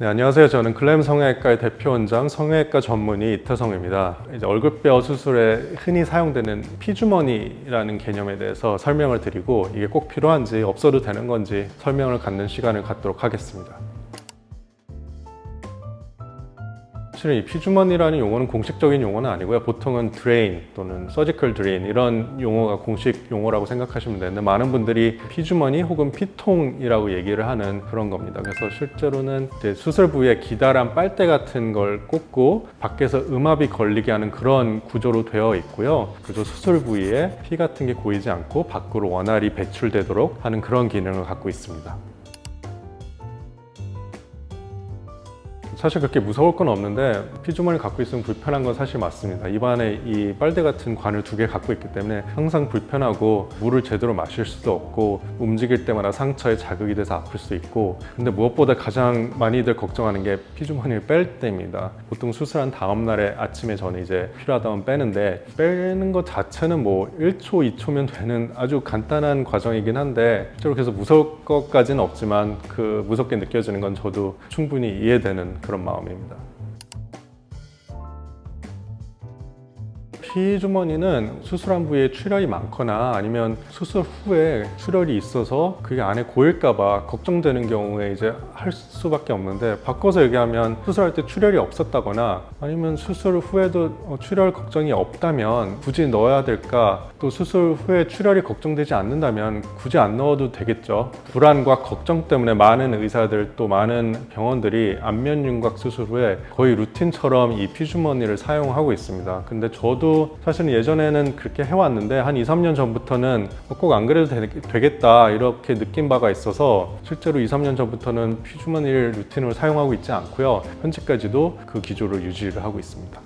네, 안녕하세요. 저는 글램 성형외과의 대표원장 성형외과 전문의 이태성입니다. 이제 얼굴뼈 수술에 흔히 사용되는 피주머니라는 개념에 대해서 설명을 드리고 이게 꼭 필요한지 없어도 되는 건지 설명을 갖는 시간을 갖도록 하겠습니다. 사실은 이 피주머니라는 용어는 공식적인 용어는 아니고요. 보통은 드레인 또는 서지컬 드레인 이런 용어가 공식 용어라고 생각하시면 되는데 많은 분들이 피주머니 혹은 피통이라고 얘기를 하는 그런 겁니다. 그래서 실제로는 이제 수술 부위에 기다란 빨대 같은 걸 꽂고 밖에서 음압이 걸리게 하는 그런 구조로 되어 있고요. 그래서 수술 부위에 피 같은 게 고이지 않고 밖으로 원활히 배출되도록 하는 그런 기능을 갖고 있습니다. 사실 그렇게 무서울 건 없는데 피주머니를 갖고 있으면 불편한 건 사실 맞습니다. 입안에 이 빨대 같은 관을 2개 갖고 있기 때문에 항상 불편하고 물을 제대로 마실 수도 없고 움직일 때마다 상처에 자극이 돼서 아플 수 있고, 근데 무엇보다 가장 많이들 걱정하는 게 피주머니를 뺄 때입니다. 보통 수술한 다음 날에 아침에 저는 이제 필요하다면 빼는데 빼는 것 자체는 뭐 1초, 2초면 되는 아주 간단한 과정이긴 한데 실제로 그래서 무서울 것까지는 없지만 그 무섭게 느껴지는 건 저도 충분히 이해되는 그런 마음입니다. 피주머니는 수술한 부위에 출혈이 많거나 아니면 수술 후에 출혈이 있어서 그게 안에 고일까봐 걱정되는 경우에 이제 할 수밖에 없는데, 바꿔서 얘기하면 수술할 때 출혈이 없었다거나 아니면 수술 후에도 출혈 걱정이 없다면 굳이 넣어야 될까, 또 수술 후에 출혈이 걱정되지 않는다면 굳이 안 넣어도 되겠죠. 불안과 걱정 때문에 많은 의사들 또 많은 병원들이 안면 윤곽 수술 후에 거의 루틴처럼 이 피주머니를 사용하고 있습니다. 근데 저도 사실은 예전에는 그렇게 해왔는데 한 2-3년 전부터는 꼭 안 그래도 되겠다 이렇게 느낀 바가 있어서 실제로 2-3년 전부터는 피주머니를 루틴으로 사용하고 있지 않고요. 현재까지도 그 기조를 유지를 하고 있습니다.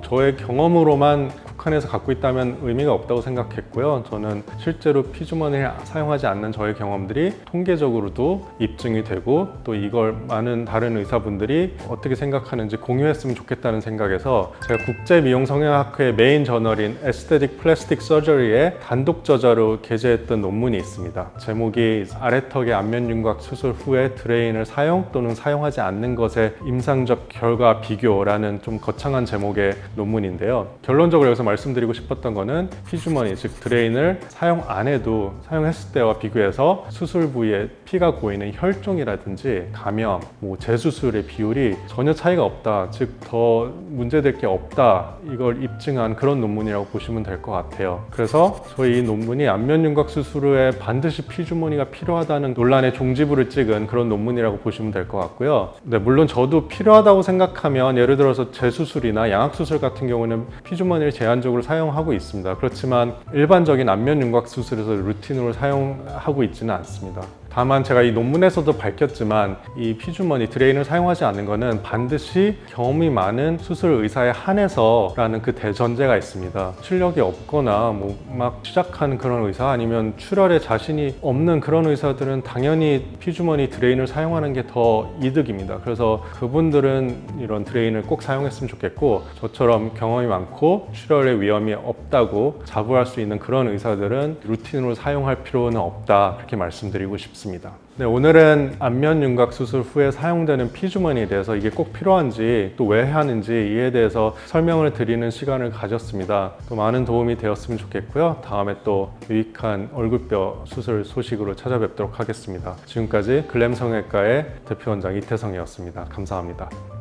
저의 경험으로만 국한해서 갖고 있다면 의미가 없다고 생각했고요. 저는 실제로 피주머니를 사용하지 않는 저의 경험들이 통계적으로도 입증이 되고 또 이걸 많은 다른 의사분들이 어떻게 생각하는지 공유했으면 좋겠다는 생각에서 제가 국제미용성형학회의 메인 저널인 Aesthetic Plastic Surgery에 단독 저자로 게재했던 논문이 있습니다. 제목이 아래턱의 안면 윤곽 수술 후에 드레인을 사용 또는 사용하지 않는 것의 임상적 결과 비교라는 좀 거창한 제목의 논문인데요. 결론적으로 여기서 말씀드리고 싶었던 거는 피주머니, 즉 드레인을 사용 안 해도 사용했을 때와 비교해서 수술 부위에 피가 고이는 혈종이라든지 감염, 재수술의 비율이 전혀 차이가 없다, 즉 더 문제될 게 없다, 이걸 입증한 그런 논문이라고 보시면 될 것 같아요. 그래서 저희 이 논문이 안면 윤곽 수술 후에 반드시 피주머니가 필요하다는 논란의 종지부를 찍은 그런 논문이라고 보시면 될 것 같고요. 네, 물론 저도 필요하다고 생각하면 예를 들어서 재수술이나 양악수술 같은 경우는 피주머니를 제한적으로 사용하고 있습니다. 그렇지만 일반적인 안면 윤곽 수술에서 루틴으로 사용하고 있지는 않습니다. 다만 제가 이 논문에서도 밝혔지만 이 피주머니, 드레인을 사용하지 않는 것은 반드시 경험이 많은 수술 의사에 한해서라는 그 대전제가 있습니다. 실력이 없거나 막 시작하는 그런 의사 아니면 출혈에 자신이 없는 그런 의사들은 당연히 피주머니, 드레인을 사용하는 게 더 이득입니다. 그래서 그분들은 이런 드레인을 꼭 사용했으면 좋겠고, 저처럼 경험이 많고 출혈의 위험이 없다고 자부할 수 있는 그런 의사들은 루틴으로 사용할 필요는 없다, 그렇게 말씀드리고 싶습니다. 네, 오늘은 안면 윤곽 수술 후에 사용되는 피주머니에 대해서 이게 꼭 필요한지 또 왜 하는지 이에 대해서 설명을 드리는 시간을 가졌습니다. 또 많은 도움이 되었으면 좋겠고요. 다음에 또 유익한 얼굴뼈 수술 소식으로 찾아뵙도록 하겠습니다. 지금까지 글램 성형외과의 대표원장 이태성이었습니다. 감사합니다.